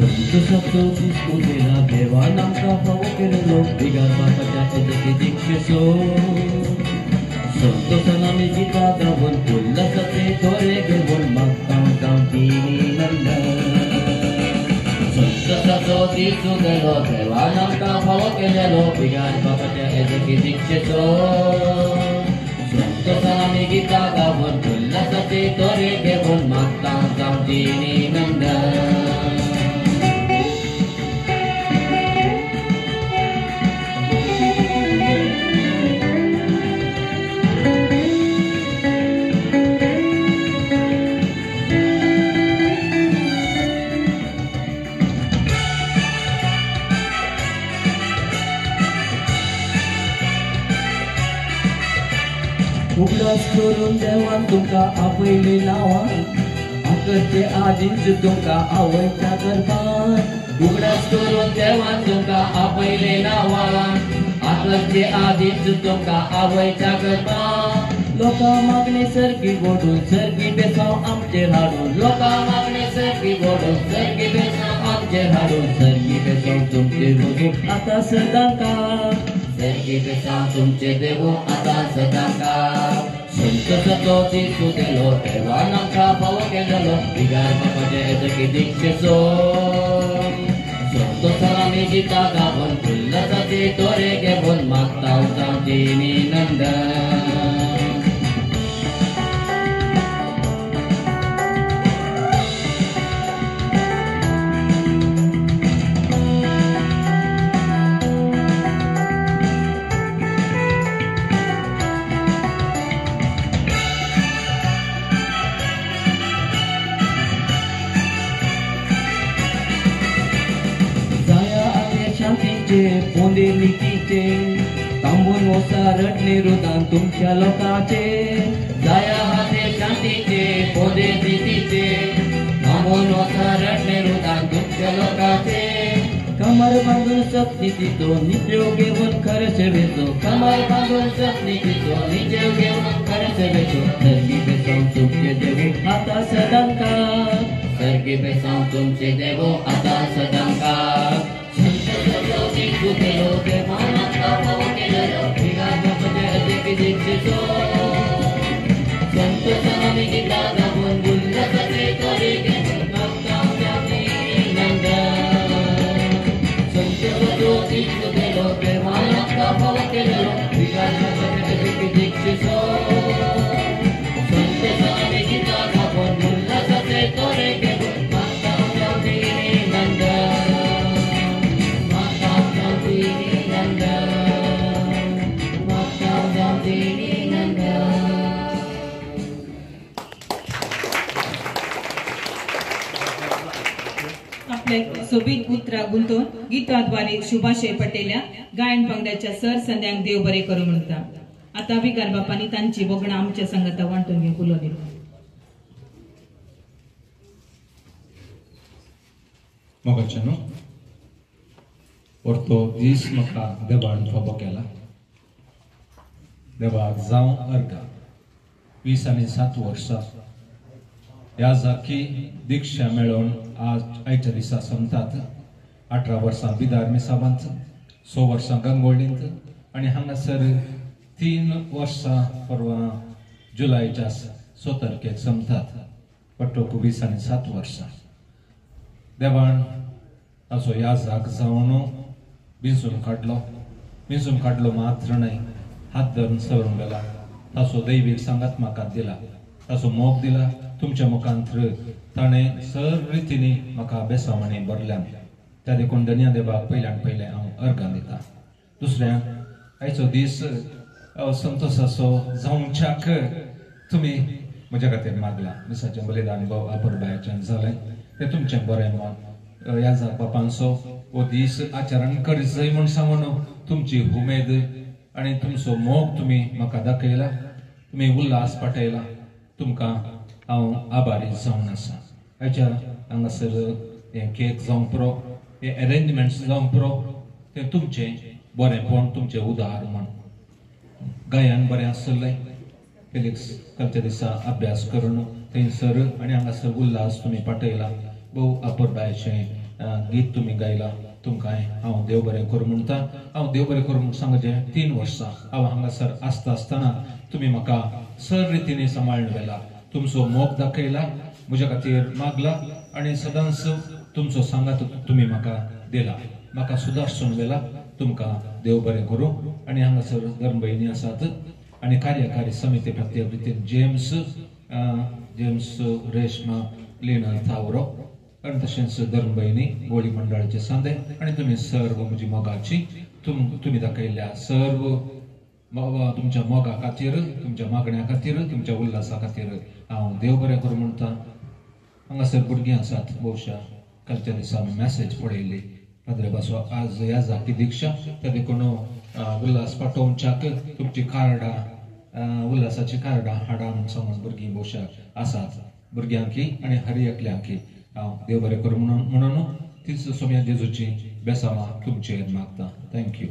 Satu diskutera dewana kafa wakilelo bigar bapaja edeki dikseso Santo sanami kita gabon pula sate tore gebon makam kampini nanda Santo diskutera dewana kafa wakilelo bigar bapaja edeki dikseso Santo sanami kita gabon pula sate tore gebon makam kampini nanda Ulas turun dewan tungka apai lelawan Akerje adin tungka awai cakarban Ulas turun dewan tungka apai lelawan Akerje adin tungka awai cakarban Loka magne sergi bodun sergi besau amche harun Loka magne sergi bodun sergi besau amche harun Sergi besau tumche bodun atas sedangka Sergi besau tumche devo atas sedangka Santo sato citu delo dewanang kapawa kendalo bigar papaja edeki dikseso Santo salami kita gabon pula sate tore gebon matau samjini nanda पोंदे लिकीचे तांबून ओसा रडणे रुदान तुमच्या लोकाचे जाया हाते शांतीचे पोंदे प्रीतीचे तांबून ओसा रडणे रुदान तुमच्या लोकाचे कमर बांधून सपनी तितो नित्यो घेऊन खरच वेचो कमर बांधून सपनी तितो नित्यो घेऊन खरच वेचो सर्गी बेसावून तुमचे देवो आता सदांकार सर्गी बेसावून तुमचे देवो आता सदांकार Kutelo ke mana kamu kelelo bigar bapaja edeki dikseso Santo sanami kita gabon bulla sate tore gebon makam kampini nanda Santo sato kutelo ke mana kamu kelelo bigar bapaja edeki dikseso Santo sanami kita gabon bulla sate tore gebon makam kampini nanda सोबीत उतरा गुंतून गीताद्वारे सुभाषे पटेल्या गायन पंगडाच्या sir संध्यांक देव बरे करू म्हणता आता बिगार बापानी तांची बोगणा आमच्या संगता वांटून घेऊ उलोवली मोगाचनो orto dis maka deban fobo kela debag जाऊं अर्गा 20 आणि 7 वर्षा या जाकी दीक्षा मेळोन आज आयच्या दिसा संतात 18 वर्सां बिदार मिसाबांत 6 वर्सां गंगोळींत आणि हांगासर 3 वर्सां परवा जुलैच्या 6 तारखेक संतात पट्टोक 20 आणि 7 वर्सां देवान असो या जाग जावन बिंसून काढलो मात्र नाही हात धरून सवरून गेला तासो दैवीक सांगात म्हाका दिला तासो मोग दिला तुमच्या मुखांतर ताणे सर रितीने म्हाका बेसावणी बरल्यान त्या देखून दन्या देवाक पयले हांव अर्गां दिता दुसऱ्याक आयचो दीस संतोशाचो जावच्याक तुमी म्हज्या खातीर मागला मिसाचें बलिदान भाव आपुरबायाच्यान जालें तें तुमचें बरें मन ह्या बापांचो वो दीस आचरण करीत जाय म्हूण सांगून तुमची उमेद आनी तुमचो मोग तुमी म्हाका दाखयला तुमी उल्हास पाठयला तुमकां हांव आभारी जावन आसा हाच्या हांगासर हें केक जावं पुरो हे अरेंजमेंट्स जावं पुरो तें तुमचें बरेंपण तुमचें उदार म्हण गायन बरें आसलें फेलिक्स कालच्या दिसा अभ्यास करून थंयसर आनी हांगासर उल्हास तुमी पाठयला भोव आपुरबायेचें गीत तुम्ही गायला तुमकां हांव देव बरें करूं म्हणटा. हांव देव बरें करूं म्हूण सांगचे 3 वर्सां हांव हांगासर आसतना तुम्ही म्हाका सर रितीने सांबाळून व्हेला. तुमचो मोग दाखयला, म्हज्या खातीर मागला आनी सदांच तुमचो सांगात तुम्ही म्हाका दिला. म्हाका सुदारसून व्हेला. तुमकां देव बरें करूं. आनी हांगासर धर्म भयणी आसात आनी कार्यकारी समिती प्रत्येक रितीन जेम्स रेशमा लिना थावरो आनी तशेंच धर्म भयणी गोळी मंडळाचे सांदे आनी तुमी सर्व म्हजी मोगाची तुमी दाखयल्ल्या सर्व तुमच्या मोगा खातीर, तुमच्या मागण्या खातीर, तुमच्या उल्हासा खातीर हांव देव बरें करूं म्हणटा. हांगासर भुरगीं आसात. भोवशा कालच्या दिसा आमी मॅसेज पळयल्ली पाद्रे बासो आज ह्या जाकी दिक्षा त्या देखून उल्हास पाठोवच्याक तुमची कार्डां उल्हासाची कार्डां हाडा म्हणून सांगून भुरगीं भोवशा आसात. भुरग्यांकी आनी हर एकल्यांकी हांव देव बरें करूं म्हणून तीच सोम्या जेजूची बेसामां तुमचेर मागता. थँक्यू.